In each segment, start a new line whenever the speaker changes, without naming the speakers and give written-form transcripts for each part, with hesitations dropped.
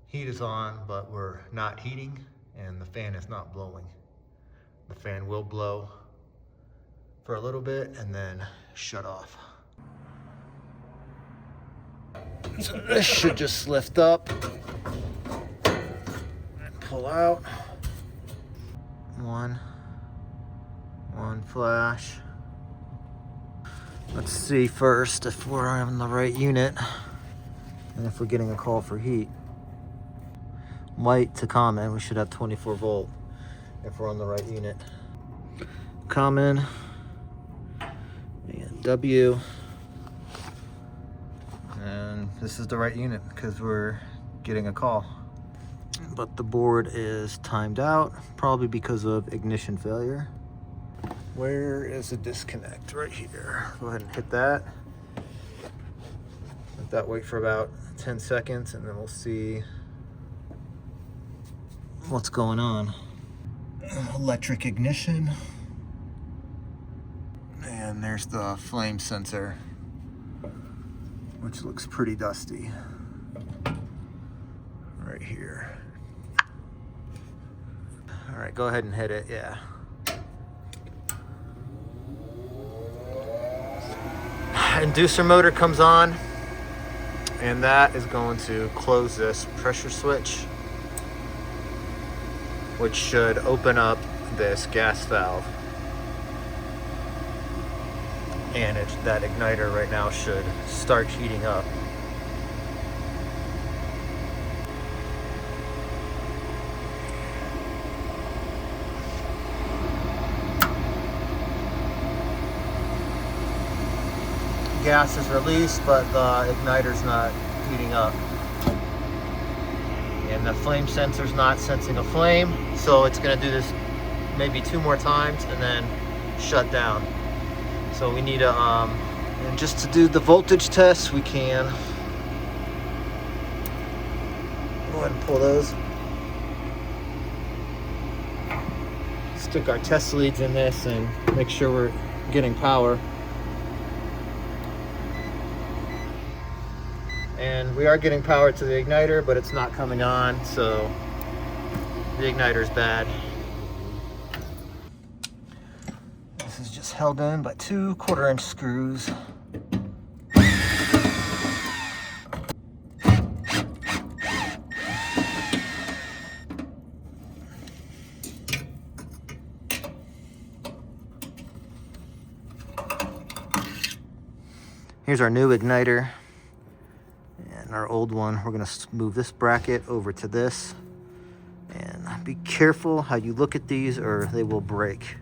Heat is on, but we're not heating, and the fan is not blowing. The fan will blow for a little bit and then shut off. So this should just lift up and pull out. One flash. Let's see first if we're on the right unit and if we're getting a call for heat. White to common, we should have 24 volt if we're on the right unit. Common and W, and this is the right unit because we're getting a call. But the board is timed out, probably because of ignition failure. Where is the disconnect? Right here. Go ahead and hit that. Let that wait for about 10 seconds and then we'll see what's going on. Electric ignition. And there's the flame sensor, which looks pretty dusty. Right here. All right, go ahead and hit it, yeah. Inducer motor comes on, and that is going to close this pressure switch, which should open up this gas valve. And that igniter right now should start heating up. Gas is released, but the igniter's not heating up. And the flame sensor's not sensing a flame, so it's gonna do this maybe 2 more times and then shut down. So we need to, and just to do the voltage test, we can go ahead and pull those. Stick our test leads in this and make sure we're getting power. And we are getting power to the igniter, but it's not coming on, so the igniter's bad. This is just held in by 2 1/4-inch screws. Here's our new igniter. And our old one, we're gonna move this bracket over to this. And be careful how you look at these or they will break.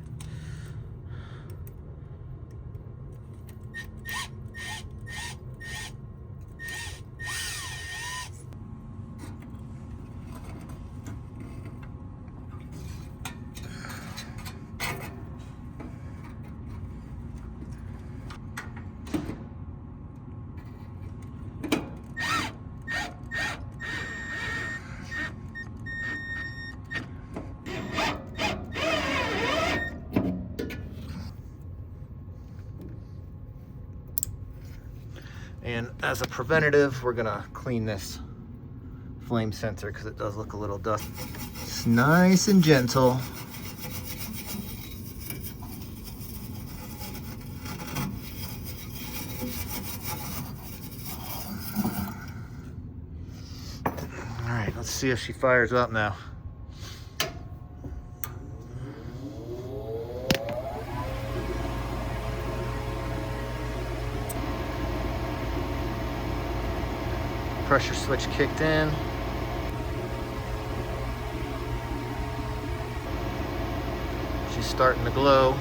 And as a preventative, we're gonna clean this flame sensor because it does look a little dusty. It's nice and gentle. All right, let's see if she fires up now. Pressure switch kicked in. She's starting to glow.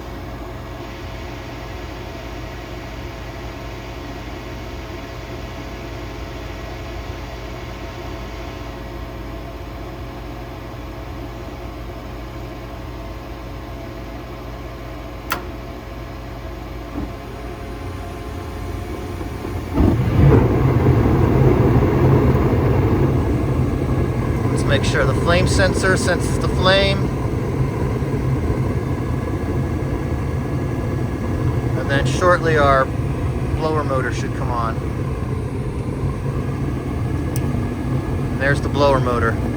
Make sure the flame sensor senses the flame. And then shortly our blower motor should come on. there's the blower motor.